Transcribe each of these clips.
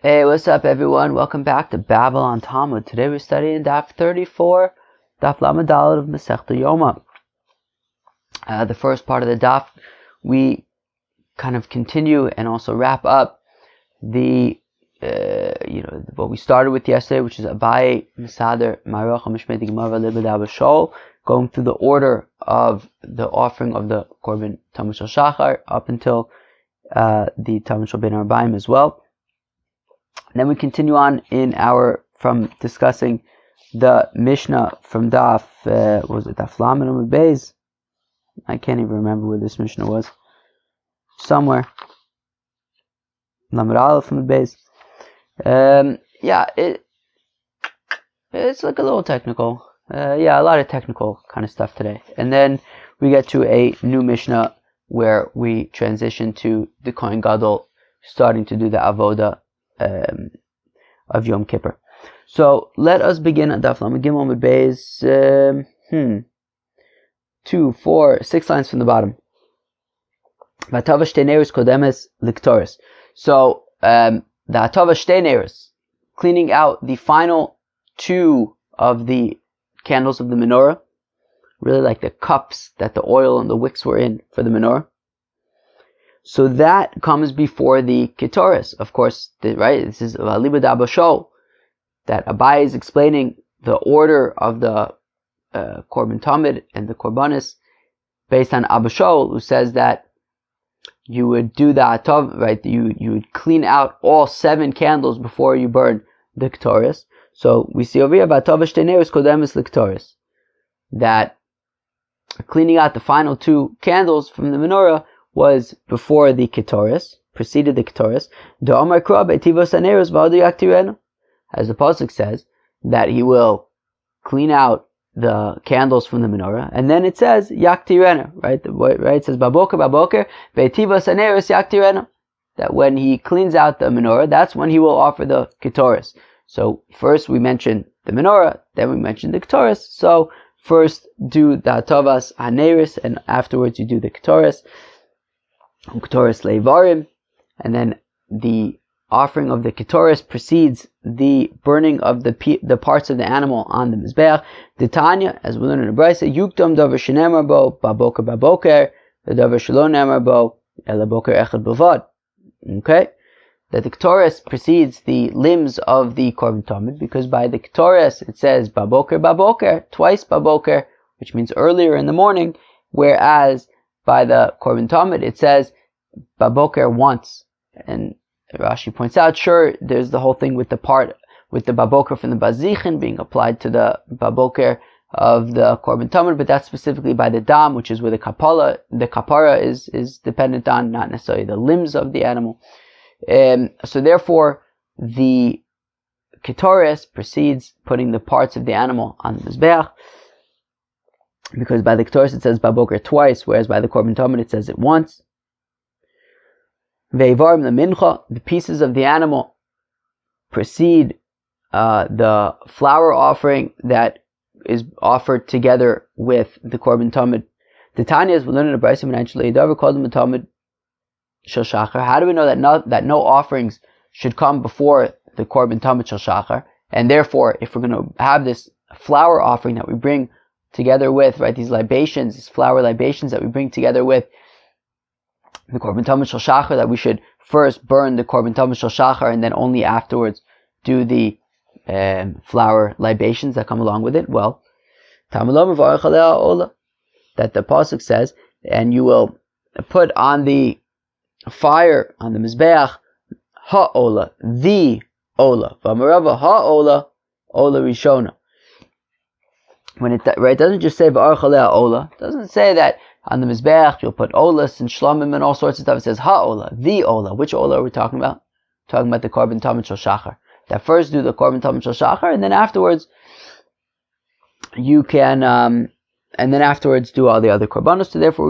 Hey, what's up everyone? Welcome back to Babylon Talmud. Today we're studying Daf 34, Daf Lamed Daled of Masechta Yoma. The first part of the Daf, we kind of continue and also wrap up the, what we started with yesterday, which is Abaye, Mesader, Maroch, Mishmei Gemara, Libeda B'Shol, going through the order of the offering of the Korban Tamid Shel Shachar up until the Tamid Shel Ben Arbaim as well. And then we continue on from discussing the Mishnah from Daf, Daf Lamed Amud Beis? I can't even remember where this Mishnah was. Somewhere. Lamed Aleph Amud Beis. It's like a little technical. A lot of technical kind of stuff today. And then we get to a new Mishnah where we transition to the Kohen Gadol starting to do the Avodah of Yom Kippur. So let us begin at Daf Lamed Gimel Amud Beis. 2, 4, 6 lines from the bottom. Vatava shtei neiros kodemes liktoris. So the Hatava shtei neiros, cleaning out the final 2 of the candles of the menorah, really like the cups that the oil and the wicks were in for the menorah. So that comes before the Ketoris, of course, right? This is Libeda B'Shol, that Abaye is explaining the order of the Korban Tamid and the Korbanis based on Abashol, who says that you would do the Atov, right? You would clean out all 7 candles before you burn the Ketoris. So we see over here about Tov shtei neiros kodemes l'Ketoris, that cleaning out the final 2 candles from the menorah was before the Ketoris, preceded the Ketoris. As the pasuk says, that he will clean out the candles from the menorah, and then it says yaktirena, right? It says baboker be'tivos haneros yaktirena, that when he cleans out the menorah, that's when he will offer the Ketoris. So first we mentioned the menorah, then we mentioned the Ketoris. So first do the Hatavas haneros, and afterwards you do the Ketoris. Ketoris leivarim, and then the offering of the Ketoris precedes the burning of the parts of the animal on the Mizbeach. The Tanya, as we learn in the Brisa, Yukdam davar shenemar bo baboker, the davar shelo nemar bo ela boker echad b'vad. Okay? That the Ketoris precedes the limbs of the Korban Tamid, because by the Ketoris it says baboker, twice baboker, which means earlier in the morning, whereas by the Korban Tamid it says baboker once. And Rashi points out, sure, there's the whole thing with the baboker from the bazichin being applied to the baboker of the Korban Tamid, but that's specifically by the dam, which is where the kapara is dependent on, not necessarily the limbs of the animal. So therefore, the Ketoris precedes putting the parts of the animal on the Mizbeach, because by the Ketoris it says baboker twice, whereas by the Korban Tamid it says it once. Veivarim the mincha, the pieces of the animal precede the flour offering that is offered together with the Korban Tamid. The Tanya is learned in the Brisa eventually. Tamid Shel Shachar. How do we know that no offerings should come before the Korban Tamid Shel Shachar? And therefore, if we're going to have this flour offering that we bring together with, right, these libations, these flour libations that we bring together with the Korban Tamid Shel Shachar, that we should first burn the Korban Tamid Shel Shachar and then only afterwards do the flour libations that come along with it. Well, that the pasuk says, and you will put on the fire on the Mizbeach ha'ola, the ola, v'amarava ha'ola, ola rishona. When it doesn't just say v'arach aleh ola, it doesn't say that on the Mizbeach you'll put olas and shlamim and all sorts of stuff. It says ha'ola, the ola. Which ola are we talking about? We're talking about the Korban Tamid Shel Shachar. That first do the Korban Tamid Shel Shachar, and then afterwards you can, and then afterwards do all the other korbanos. So therefore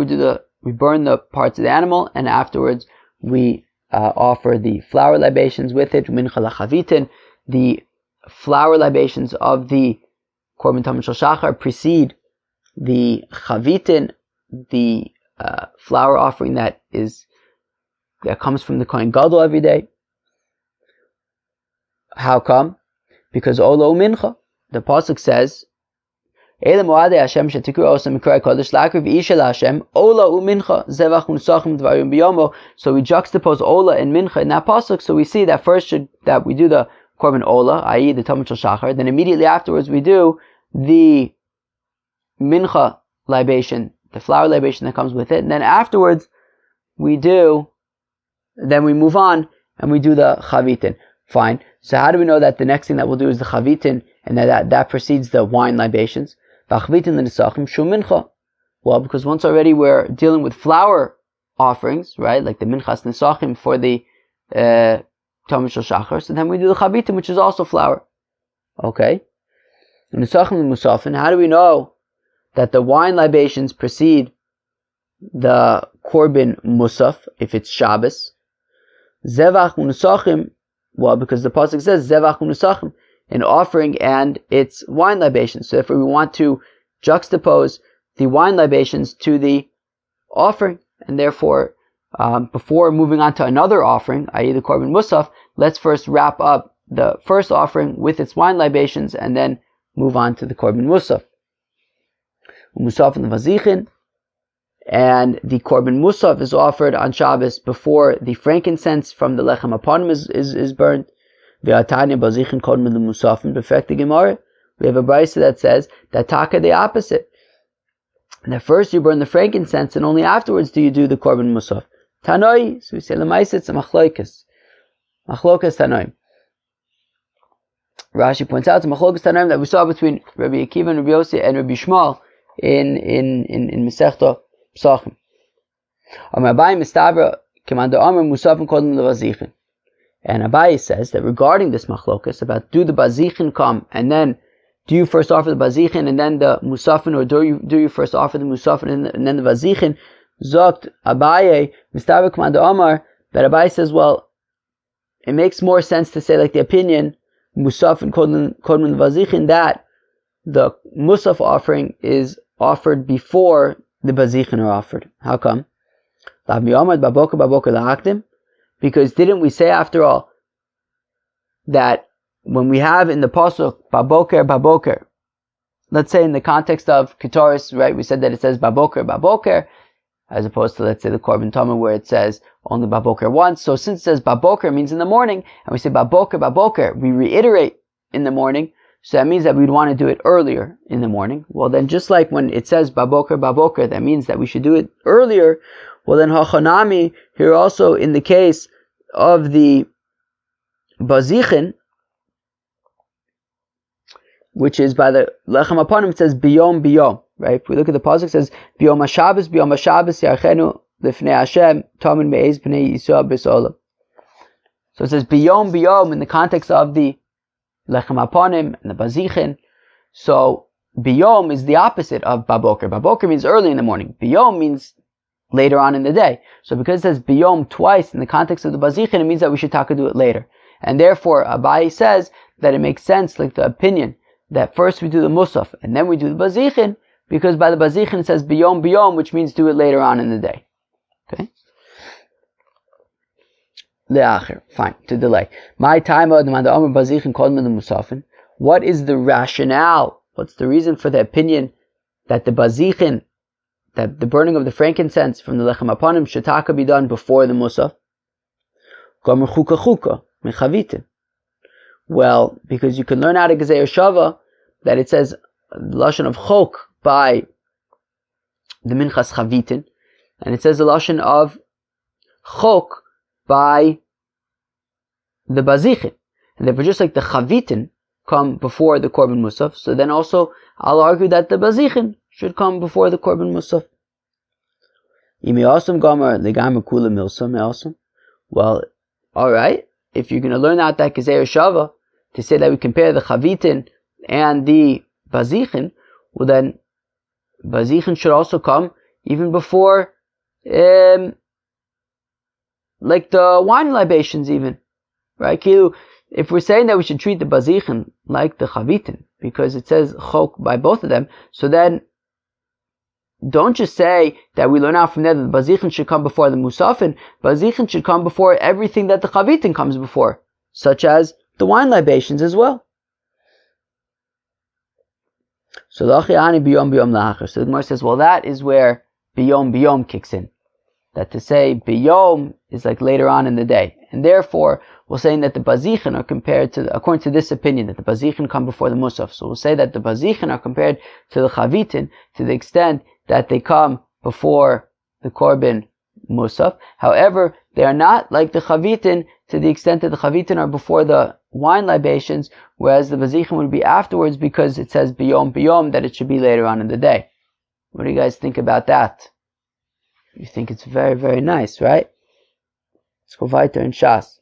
we burn the parts of the animal, and afterwards we offer the flour libations with it. Mincha lachavitin, the flour libations of the Korban Tamid Shel Shachar precede the chavitin, the flour offering that comes from the Kohen Gadol every day. How come? Because Ola Mincha. The pasuk says, so we juxtapose Ola and Mincha in that pasuk. So we see that first that we do the korban Ola, i.e. the Talmud Shel Shachar. Then immediately afterwards we do the Mincha libation, the flour libation that comes with it. And then afterwards then we move on and we do the Chavitin. Fine. So how do we know that the next thing that we'll do is the Chavitin and that precedes the wine libations? Well, because once already we're dealing with flour offerings, right? Like the Minchas Nesachim for the Talmud Shel Shachar. So then we do the Chavitim, which is also flour. Okay. Nesachim and Musafin. How do we know that the wine libations precede the Korban Musaf, if it's Shabbos? Zevach Nesachim. Well, because the pasuk says Zevach Nesachim, an offering and its wine libations. So if we want to juxtapose the wine libations to the offering, and therefore, before moving on to another offering, i.e. the Korban Musaf, let's first wrap up the first offering with its wine libations, and then move on to the Korban Musaf. Musaf and the Vazichin, and the Korban Musaf is offered on Shabbos before the frankincense from the Lechem Aponim is burned. We have a brayso that says that taka the opposite. That first you burn the frankincense and only afterwards do you do the korban musaf. Tanoi, so we say lemaisa it's a machlokas tanoim. Rashi points out it's a machlokas tanoim that we saw between Rabbi Akiva and Rabbi Yossi and Rabbi Shmuel in Masechta Psachim. Abai mistabra kemanda amar musafin kodem levazichin. And Abai says that regarding this machlokas about do the bazichin come and then do you first offer the bazichin and then the musafin, or do you first offer the musafin and then the bazichin? Zokt Abaye mistabra kemanda amar, that Abai says, well, it makes more sense to say like the opinion musafin kodem levazichin, that the musaf offering is offered before the bazichin are offered. How come? Because didn't we say after all that when we have in the pasuk baboker, let's say in the context of Ketores, right, we said that it says baboker, as opposed to, let's say, the Korban Tamar where it says only baboker once. So since it says baboker means in the morning, and we say baboker, we reiterate in the morning, so that means that we'd want to do it earlier in the morning. Well then, just like when it says baboker, that means that we should do it earlier. Well then, hachanami, here also in the case of the bazichin, which is by the lechem aponim, it says biyom, right? If we look at the pasuk, it says biyom haShabbos yarchenu lifnei Hashem tamin me'ez b'nei Yisrael b'solam. So it says biyom in the context of the lechem aponim and the bazichin. So biyom is the opposite of baboker. Baboker means early in the morning. Biyom means later on in the day. So because it says biyom twice in the context of the bazichin, it means that we should do it later. And therefore, Abai says that it makes sense, like the opinion, that first we do the musaf and then we do the bazichin, because by the bazichin it says biyom, which means do it later on in the day. Okay? Le'acher, fine, to delay. My time of the bazichin called me the musafin. What is the rationale? What's the reason for the opinion that the bazichin, that the burning of the frankincense from the lechem aponim should be done before the musaf? Gomer chuka mechavitin. Well, because you can learn out of Gezei Shava that it says the lashon of chok by the minchas chavitin, and it says the lashon of chok by the bazichin, and therefore just like the chavitin come before the korban musaf, so then also I'll argue that the bazichin should come before the korban musaf. Well, all right. If you're going to learn out that Gezei Shava to say that we compare the chavitin and the bazichin, well then bazichin should also come even before like the wine libations even, right? If we're saying that we should treat the bazichin like the chavitin because it says chok by both of them, so then don't just say that we learn out from there that the bazichin should come before the musafin. Bazichin should come before everything that the chavitin comes before, such as the wine libations as well. So the Gemara says, well, that is where biyom kicks in. That to say biyom is like later on in the day. And therefore, we're saying that the bazichin are compared to, according to this opinion, that the bazichin come before the musaf. So we'll say that the bazichin are compared to the chavitin to the extent that they come before the korban musaf. However, they are not like the chavitin to the extent that the chavitin are before the wine libations, whereas the bazichin would be afterwards because it says biyom, that it should be later on in the day. What do you guys think about that? You think it's very, very nice, right? Let's go weiter in Shas.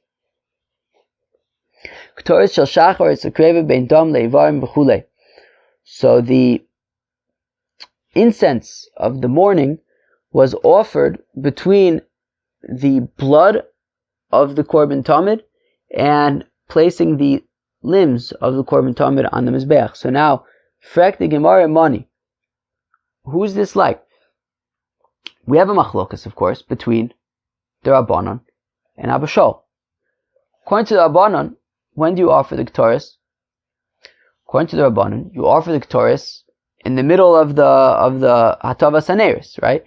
So the incense of the morning was offered between the blood of the korban tamid and placing the limbs of the korban tamid on the mizbeach. So now, frek the Gemara money. Who's this like? We have a machlokas, of course, between the Rabbanon and Abba Shaul. According to the Rabbanon, when do you offer the Ketores? According to the Rabbanon, you offer the Ketores in the middle of the Hatavas Haneris, right?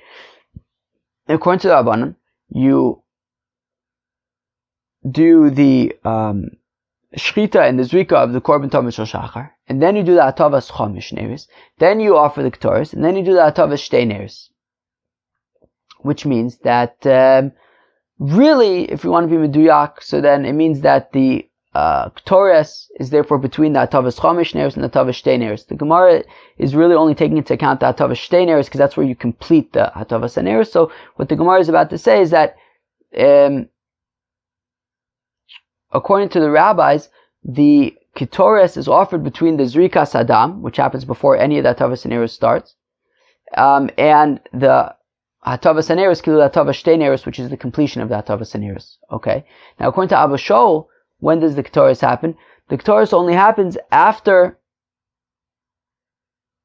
And according to the Rabbanon, you do the shchita and the zrika of the korban tamid shel shachar, and then you do the Hatavas Chomish Neris, then you offer the Ketores, and then you do the Hatavas Shtei Neris. Which means that really, if we want to be meduyak, so then it means that the Ketores is therefore between the Hatavas Chomish Neris and the Hatavas Shtei Neris. The Gemara is really only taking into account the Hatavas Shtei Neris because that's where you complete the Hatavas Haneris. So what the Gemara is about to say is that according to the rabbis, the Ketores is offered between the Zrikas Adam, which happens before any of the Hatavas Haneris starts, and the Hatavas Haneris, Kilu Hatavas Shtei Neris, which is the completion of the Hatavas Haneris. Okay. Now, according to Abba Shaul, when does the Ketores happen? The Ketores only happens after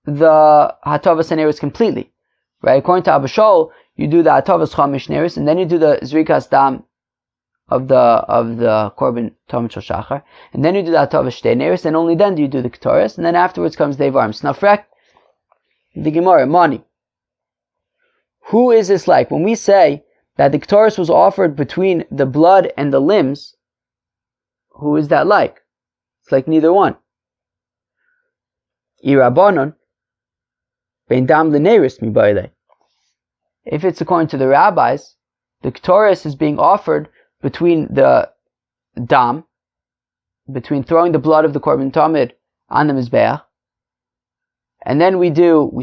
the Hatavas Haneris completely. Right? According to Abba Shaul, you do the Hatavas Chomish Neris, and then you do the Zrikas Dam of the Korban Tamid Shel Shachar, and then you do the Hatavas Shtei Neris, and only then do you do the Ketores, and then afterwards comes the Eivarim. Snafrek, the Gemara, money. Who is this like? When we say that the Ketores was offered between the blood and the limbs, who is that like? It's like neither one. Irabonon, ben dam l'neris mi baile. If it's according to the rabbis, the Ketores is being offered between the dam, between throwing the blood of the korban tamid on the mizbeach, and then we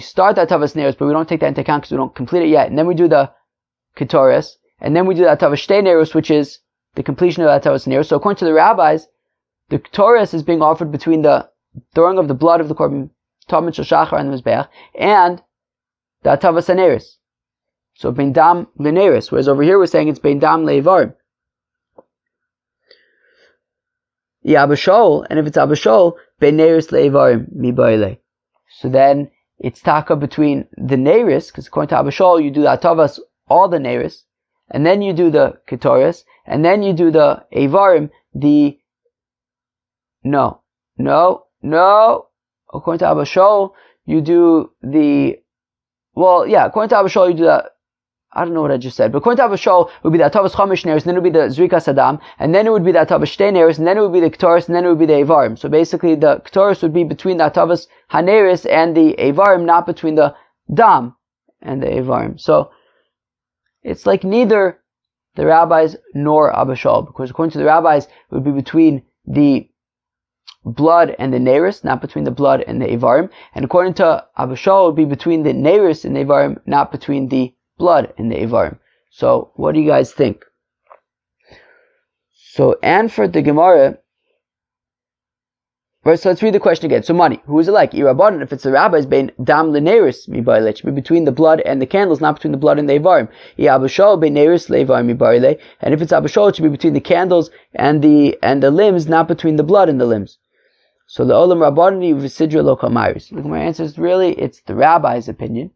start the Hatavas Neris, but we don't take that into account because we don't complete it yet. And then we do the Ketores, and then we do the Hatavas Shtei Neris, which is the completion of the Hatavas Neris. So according to the rabbis, the Ketores is being offered between the throwing of the blood of the Korban Tamid Shel Shachar and the Mizbeach and the Hatavas Neris. So Ben Dam L'Neris, whereas over here we're saying it's Ben Dam Le'Ivarim. Abba Shaul, and if it's Abba Shaul, Ben Neris Le'Ivarim Mi Baile. So then it's taka between the Neris, because according to Abba Shaul, you do the Hatavas, all the Neris, and then you do the Ketores, and then you do the Eivarim, no. According to Abba Shaul, you do according to Abba Shaul, you do that. I don't know what I just said, but according to Abba Shaul, it would be the Hatavas Chomish Neris, and then it would be the Zrikas Adam, and then it would be the Hatavas Shtei Neris, and then it would be the Ketores, and then it would be the Eivarim. So basically, the Ketores would be between the Hatavas Haneris and the Eivarim, not between the Dam and the Eivarim. So it's like neither the rabbis nor Abba Shaul, because according to the rabbis, it would be between the blood and the Neris, not between the blood and the Eivarim, and according to Abba Shaul, it would be between the Neris and the Eivarim, not between the blood in the Eivarim. So, what do you guys think? So, and for the Gemara, right, so let's read the question again. So, money, who is it like? Irabanan, if it's the rabbis, bein dam l'neris mi baile, it should be between the blood and the candles, not between the blood and the Eivarim. Abashol bein neris le'Eivarim mi baile, and if it's Abashol, it should be between the candles and the limbs, not between the blood and the limbs. So, the olam rabbanani v'sidra lo kamaris. The Gemara answers, really, it's the rabbi's opinion.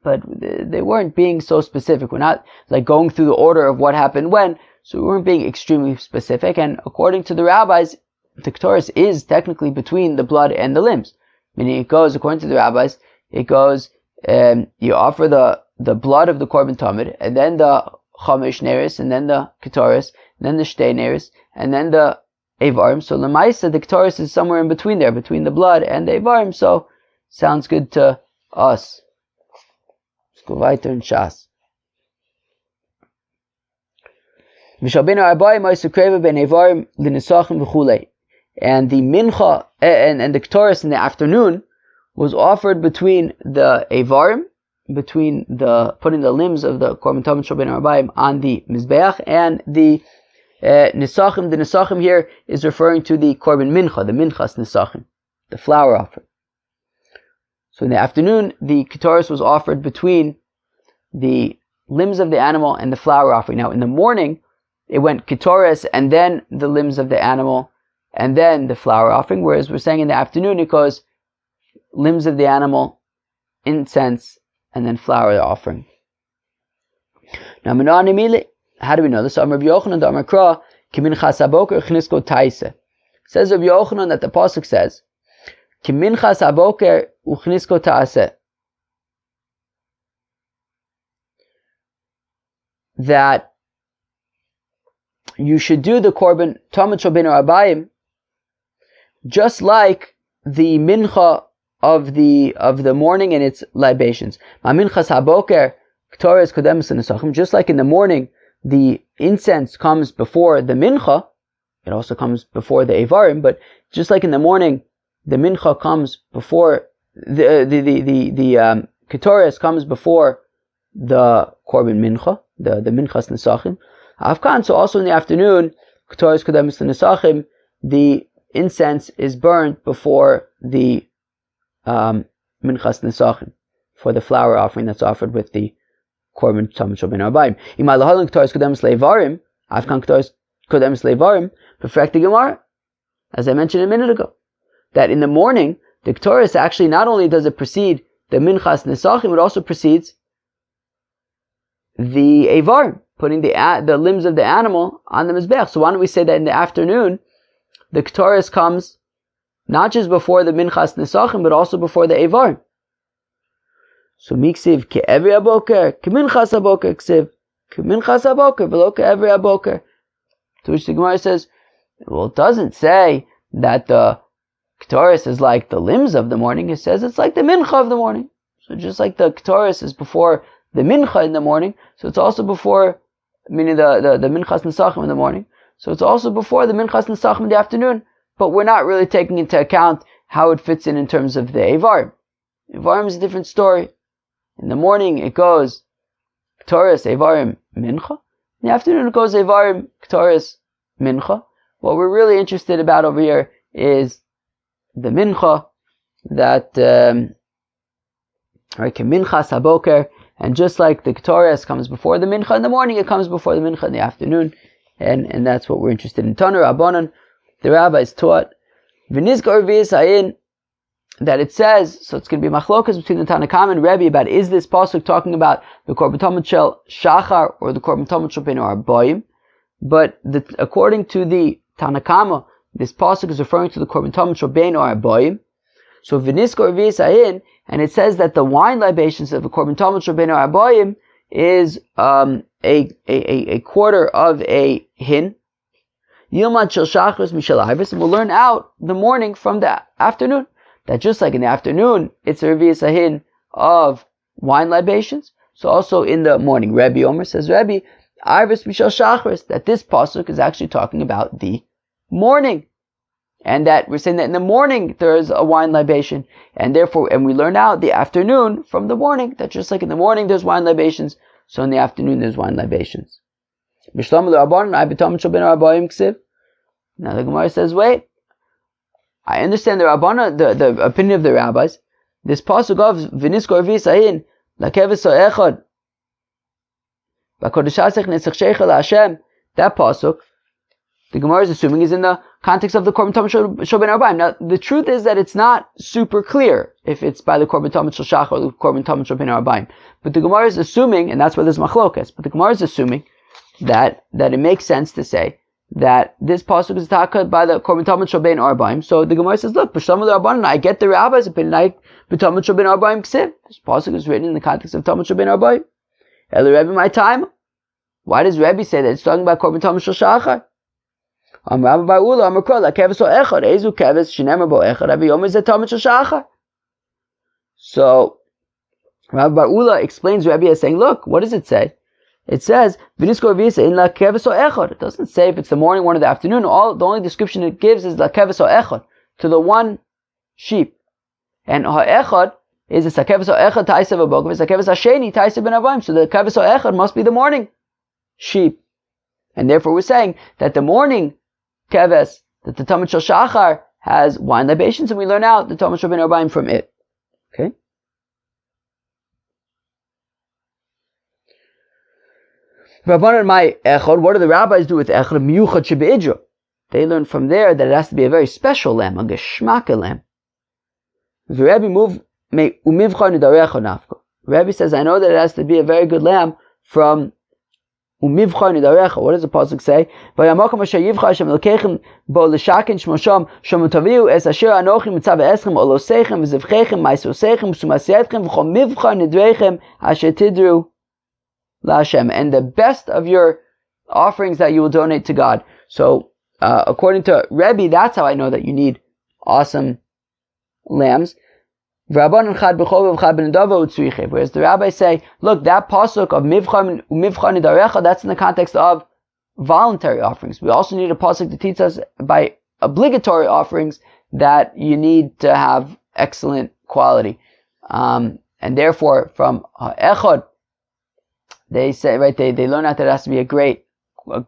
But they weren't being so specific. We're not like going through the order of what happened when. So we weren't being extremely specific, and according to the rabbis, the Ketores is technically between the blood and the limbs. Meaning it goes, according to the rabbis, it goes, you offer the blood of the korban tamid, and then the chamish neris, and then the Ketores, and then the shtei neris, and then the Evarim. So Lemaisa, the Ketores is somewhere in between there, between the blood and the Evarim, so sounds good to us. Let's go weiter in Shas. And the mincha and the Ketores in the afternoon was offered between the Evarim, between the putting the limbs of the korban tamid shel ben arbaim on the mizbeach, and the nisachim. The nisachim here is referring to the korban mincha, the minchas nisachim, the flour offering. So in the afternoon, the Ketores was offered between the limbs of the animal and the flour offering. Now in the morning, it went Ketores and then the limbs of the animal and then the flour offering, whereas we're saying in the afternoon it goes limbs of the animal, incense, and then flour offering. Now, how do we know this? Says Rabbi Yochanan that the pasuk says, "Kiminchas haboker uchnisko taaseh," that you should do the korban tamid shel ben arbaim just like the mincha of the morning and its libations. Minchas haboker Ketores kodemus nesachim. Just like in the morning, the incense comes before the mincha. It also comes before the evarim, but just like in the morning, the mincha comes before the Ketores comes before the korban mincha, the minchas nesachim. Afkan, so also in the afternoon, Ketores kodemus nesachim, the incense is burned before the minchas nesachim, for the flour offering that's offered with the korban tamid shel ben arbaim. Imay lahalan Ketores kodemus levarim, Afkan Ketores kodemus levarim, perfect the Gemara, as I mentioned a minute ago, that in the morning the Ketores actually not only does it precede the minchas nesachim, it also precedes the evarim, putting the limbs of the animal on the mizbeach. So why don't we say that in the afternoon the Ketores comes not just before the minchas nesachim, but also before the evarim. So miksiv ke'evri aboker, ke'minchas aboker, ksiv ke'minchas aboker, v'lo ke'evri aboker. To which the Gemara says, well, it doesn't say that the Ketores is like the limbs of the morning. It says it's like the mincha of the morning. So just like the Ketores is before the mincha in the morning, so it's also before, meaning the minchas nesachim in the morning, so it's also before the minchas nesachim in the afternoon. But we're not really taking into account how it fits in terms of the evarim. Evarim is a different story. In the morning it goes Ketores, evarim, mincha. In the afternoon it goes evarim, Ketores, mincha. What we're really interested about over here is the mincha, that right, minchas haboker, and just like the Ketores comes before the mincha in the morning, it comes before the mincha in the afternoon, and that's what we're interested in. Tanu Rabbanan, the rabbis taught v'nizkar v'yisayin, that it says, so it's going to be machlokas between the Tanakam and Rebbe about is this pasuk talking about the korban tamid shel shachar or the korban tamid shel ben arbaim. But according to the Tanakama, this pasuk is referring to the korban tamid shel ben arbaim. So v'nizkar v'yisayin, and it says that the wine libations of the korban tamid shel ben arbaim is a quarter of a hin. Yoma shel shachris mishel arvis, and we'll learn out the morning from the afternoon. That just like in the afternoon, it's a revi'as ahin of wine libations, so also in the morning. Rebbe Omer says, Rebbe, Arvis Mishal Shachris, that this pasuk is actually talking about the morning. And that we're saying that in the morning there is a wine libation, and therefore, and we learn out the afternoon from the morning, that just like in the morning there's wine libations, so in the afternoon there's wine libations. Now the Gemara says, wait, I understand the Rabbana, the opinion of the rabbis. This pasuk of v'niskor v'yisayin lakeves ha'echad v'kodeshasech nesach sheicha la'Hashem, that pasuk, the Gemara is assuming is in the context of the korban tamid shel ben arbaim. Now, the truth is that it's not super clear if it's by the korban tamid shel shachar or the korban tamid shel ben arbaim. But the Gemara is assuming, and that's where there's machlokas, but the Gemara is assuming that it makes sense to say that this pasuk is takat by the korbanot shel bein arbaim. So the Gemara says, look, b'shalom l'rabbanan, I get the rabbi's opinion. B'talmud shel bein arbaim ksiv. This pasuk is written in the context of Talmud shel bein arbaim. Eli Rebbe my time. Why does Rebbe say that it's talking about korbanot shel shachar? Rabbi Bar Ula Amakra la keves o echad ezu keves shenemer bo echad avi Yoma zeh Talmud shel shachar. So Rabbi Bar Ula explains Rebbe as saying, look, what does it say? It says, V'niskor v'yisa in la keves o echad. It doesn't say if it's the morning, one, or the afternoon. The only description it gives is la keves o echad, to the one sheep. And ha-echad is a keves o echad taisa v'bogav, it's a keves hasheni taisa ben avayim. So the keves o echad must be the morning sheep. And therefore we're saying that the morning keves, that the Talmud shel shachar has wine libations, and we learn out the Talmud shel ben arbaim from it. Okay? Rabbanan my echad, what do the rabbis do with echad? Miyuchad shebeidro. They learn from there that it has to be a very special lamb, a geshmaka lamb. The Rebbe Rebbe says, I know that it has to be a very good lamb from umivchar nidarecha. What does the pasuk say? Vayamakom asher yivchar Hashem elokechem bo l'shakin shmosham shomotaviu es asher anochim mitzav eschem olosechem v'zivchechem ma'isosechem v'sumasiyetchem v'chom mivchar nidrechem asher tidru LaHashem, and the best of your offerings that you will donate to God. So, according to Rebbe, that's how I know that you need awesome lambs. Whereas the rabbis say, look, that pasuk of mivchar nidarecha, that's in the context of voluntary offerings. We also need a pasuk to teach us by obligatory offerings that you need to have excellent quality. And therefore, from echad, they say, right, they learn out that it has to be a great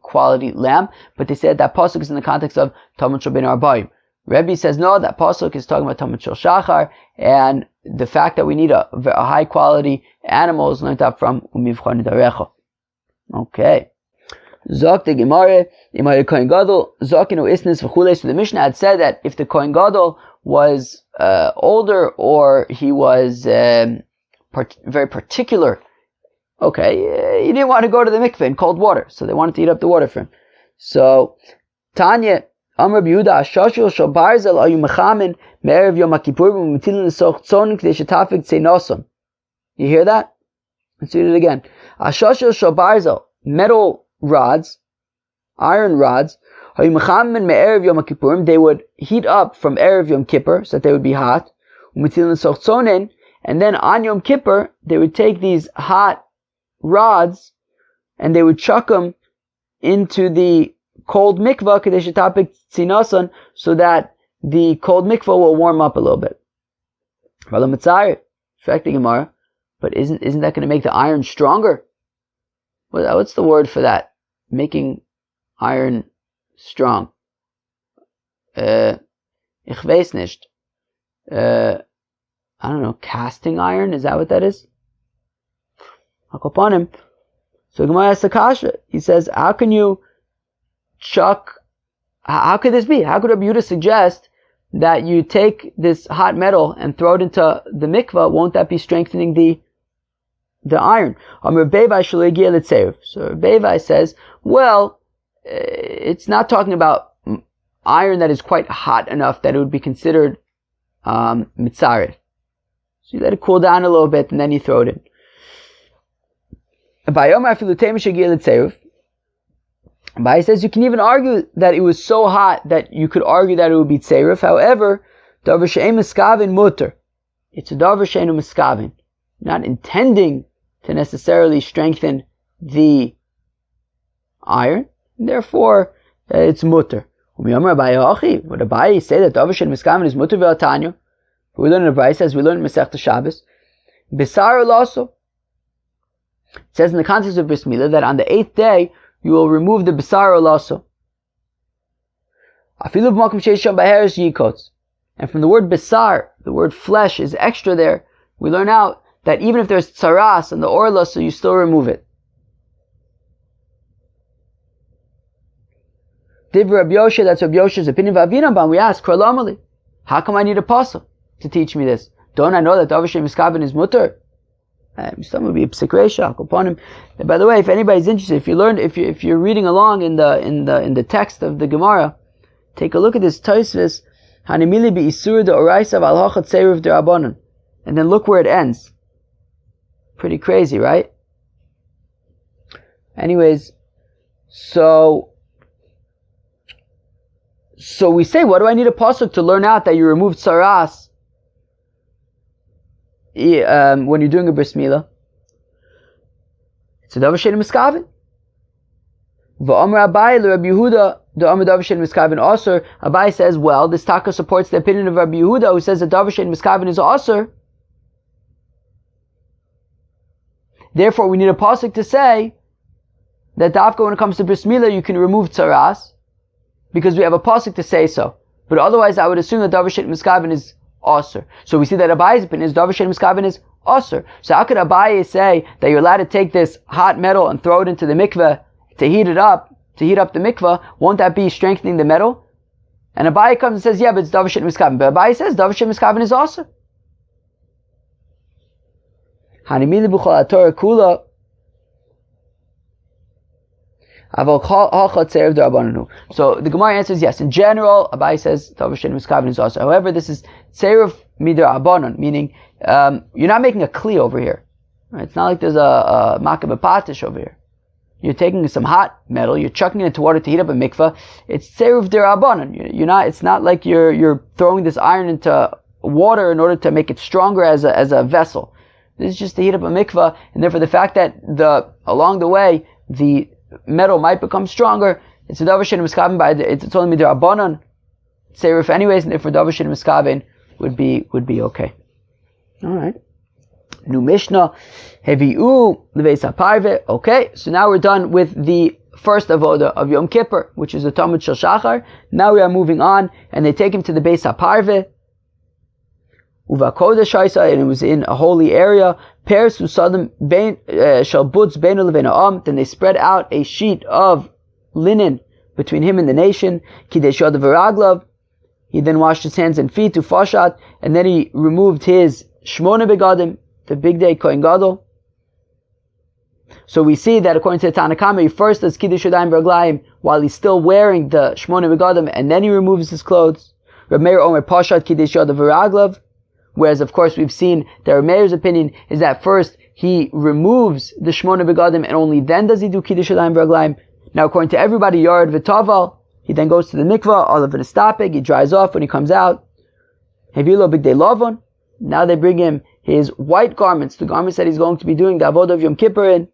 quality lamb, but they said that pasuk is in the context of Talmud shel bein arbaim. Rebbe says, no, that pasuk is talking about Talmud shel shachar, and the fact that we need a high quality animal is learned out from umivchar nidarecha. Okay. Zok the Gemara, imay kohen gadol, zokinu isnis v'chulei. So the Mishnah had said that if the kohen gadol was older, or he was very particular, okay, he didn't want to go to the mikveh in cold water, so they wanted to heat up the water for him. So, Tanya, Amr B'Yehuda, Ashashul Shal Barzel Ayu Mechamin Me'erev Yom HaKippur V'Metilin L'Soch Tzon K'dei Shetafik Tzei. You hear that? Let's read it again. Ashashul Shal Barzel, metal rods, iron rods, Ayu Mechamin Me'erev Yom HaKippur, they would heat up from Erev Yom Kippur, so that they would be hot. V'Metilin L'Soch Tzon, and then on Yom Kippur, they would take these hot rods and they would chuck them into the cold mikvah K'dei Shetapik Tzinasan, so that the cold mikvah will warm up a little bit. But isn't that going to make the iron stronger? What's the word for that? Making iron strong. Ich weiß nicht. I don't know, casting iron? Is that what that is? Upon him. So Gemara asks Akasha. He says, how can you chuck, how could this be? How could Rabbi Yehuda suggest that you take this hot metal and throw it into the mikvah? Won't that be strengthening the iron? So Rabbi says, well, it's not talking about iron that is quite hot enough that it would be considered mitzaret. So you let it cool down a little bit and then you throw it in. Abai says you can even argue that it was so hot that you could argue that it would be tzeiruf. However, davar she'ein miskavin mutter. It's a davar she'ein miskavin, not intending to necessarily strengthen the iron. Therefore, it's mutter. Would Abai say that davar she'ein miskavin is mutter v'atanyo? We learn in Abai says we learn in Masechta Shabbos. Besar laso. It says in the context of Bris Milah that on the 8th day you will remove the besar olaso. And from the word besar, the word flesh is extra there. We learn out that even if there's tsaras on the orla, so you still remove it. Div Rabbi Yoshe, that's Rabbi Yoshe's opinion. We ask, how come I need a pasuk to teach me this? Don't I know that davar she'ein miskavin is mutter? Some would be a psik reisha upon him. And by the way, if anybody's interested, if you're reading along in the text of the Gemara, take a look at this Tosfos Hanimili bi isur de oraisa val hachat seruv de rabbanon, and then look where it ends. Pretty crazy, right? Anyways, so we say, what do I need a pasuk to learn out that you removed saras when you're doing a bris milah? It's a davar she'ein miskaven. V'amar Abai l'Rabbi Yehuda the amar davar she'ein miskaven asur. Abai says, well, this taka supports the opinion of Rabbi Yehuda, who says that davar she'ein miskaven is asur. Therefore, we need a pasuk to say that dafka when it comes to bris milah you can remove tzaras, because we have a pasuk to say so. But otherwise, I would assume that davar she'ein miskaven is asur. So we see that Abai's opinion is davar she'ein miskaven is asur. So how could Abai say that you're allowed to take this hot metal and throw it into the mikveh to heat up the mikveh? Won't that be strengthening the metal? And Abai comes and says, yeah, but it's davar she'ein miskaven. But Abai says davar she'ein miskaven is asur. Hanimili b'chol haTorah kula aval hachat seruv de rabbanon. So the Gemara answers yes. In general, Abai says davar she'ein miskaven is asur. However, this is seruv mider rabbanon, meaning you're not making a kli over here. Right? It's not like there's a makah b'patish over here. You're taking some hot metal, you're chucking it into water to heat up a mikveh. It's seruv de rabbanon. You're not. It's not like you're throwing this iron into water in order to make it stronger as a vessel. This is just to heat up a mikveh, and therefore the fact that along the way the metal might become stronger, it's a davar she'ein miskaven by it's only midrabanan seiruf anyways, and therefore davar she'ein miskaven would be okay. All right. New Mishnah, heviu leveis haparve. Okay, so now we're done with the first avoda of Yom Kippur, which is the Talmud Shel Shachar. Now we are moving on, and they take him to the beis haparve. Uva kodesh haisa, and it was in a holy area. Pers usadim shel butz beinu levein ha'am. Then they spread out a sheet of linen between him and the nation. Kidei shadav v'raglav. He then washed his hands and feet to fashat, and then he removed his shmona begadim, the big day kohen gadol. So we see that according to the Tanna Kama, he first does kiddush yadayim v'raglayim while he's still wearing the shmona begadim, and then he removes his clothes. Reb Meir omer pashat kiddush yadav v'raglav. Whereas, of course, we've seen that Reb Meir's opinion is that first he removes the shmona begadim and only then does he do kiddush yadayim v'raglayim. Now, according to everybody, Yared v'taval, he then goes to the mikvah, olav v'nestapig, he dries off when he comes out. Hevilo big day lavon. Now they bring him his white garments, the garments that he's going to be doing the avodah of Yom Kippur in.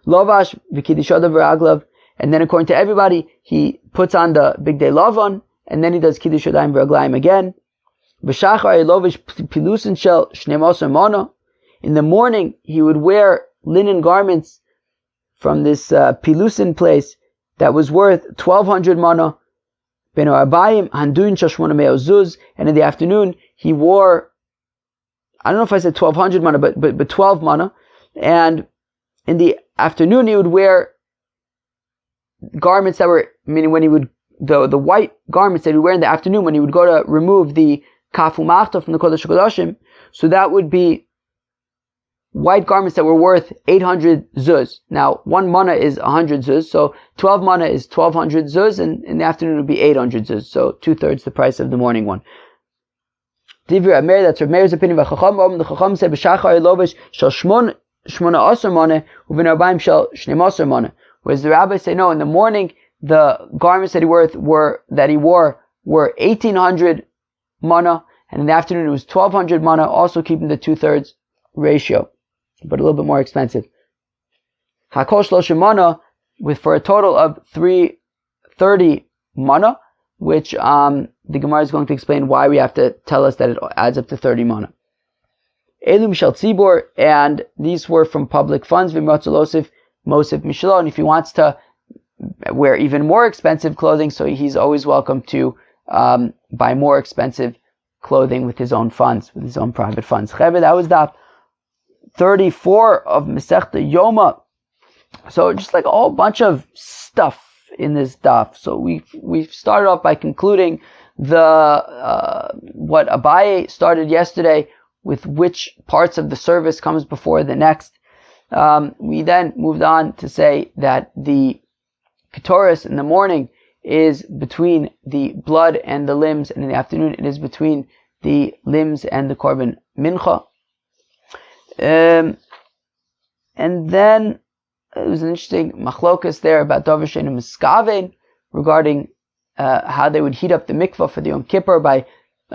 Lovash v'kiddush yadav v'raglav. And then according to everybody, he puts on the big day lavon, and then he does kiddush yadayim v'raglayim again. V'shachar lovish pilusin shel shneimosar mana. In the morning, he would wear linen garments from this pilusin place that was worth 1,200 mana. Ben arbayim handuin shel shmona meo zuz. And in the afternoon, he wore, I don't know if I said 1,200 mana, but 12 mana. And in the afternoon, he would wear garments that were, meaning when he would, the white garments that he would wear in the afternoon when he would go to remove the kafu machta from the kodesh kodashim. So that would be white garments that were worth 800 zuz. Now, 1 mana is 100 zuz, so 12 mana is 1,200 zuz, and in the afternoon it would be 800 zuz, so 2/3 the price of the morning one. Divir Amer, that's Reb Meir's opinion. The Chacham said, "B'shachar lovish shel shmona asar mana, uven arbaim shel shneim asar mana." Whereas the rabbis say, no, in the morning the garments that he wore were 1,800 mana, and in the afternoon it was 1,200 mana, also keeping the 2/3 ratio, but a little bit more expensive. Hakol shloshim mana, for a total of 330 mana, which the Gemara is going to explain why we have to tell us that it adds up to 30 mana. Elu mishal tzibor, and these were from public funds. V'mratzalosif mosif mishlo, and if he wants to wear even more expensive clothing, so he's always welcome to buy more expensive clothing with his own funds, with his own private funds. Cheved, that was daf 34 of Masechta Yoma. So just like a whole bunch of stuff in this daf. So we've started off by concluding what Abaye started yesterday with which parts of the service comes before the next. We then moved on to say that the Ketoris in the morning is between the blood and the limbs, and in the afternoon it is between the limbs and the korban mincha. And then it was an interesting machlokas there about Davar Sheinu Miskaven regarding how they would heat up the mikvah for the Yom Kippur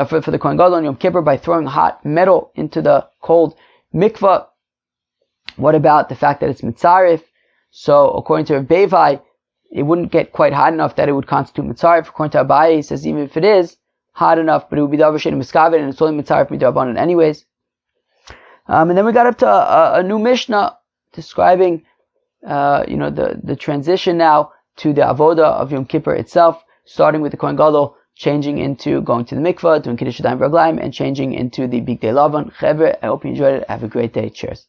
for the Kohen Gadol on Yom Kippur by throwing hot metal into the cold mikvah. What about the fact that it's mitzarif? So according to Rav Bevai, it wouldn't get quite hot enough that it would constitute mitzarif. According to Abaye, he says even if it is hot enough, but it would be Davar Sheinu Miskaven, and it's only mitzarif midrabanan anyways. And then we got up to a new Mishnah describing, the transition now to the avoda of Yom Kippur itself, starting with the Kohen Gadol, changing into going to the mikvah, doing Kiddush Yadayim V'Raglayim, and changing into the Bigdei Lavan. Chevre, I hope you enjoyed it. Have a great day. Cheers.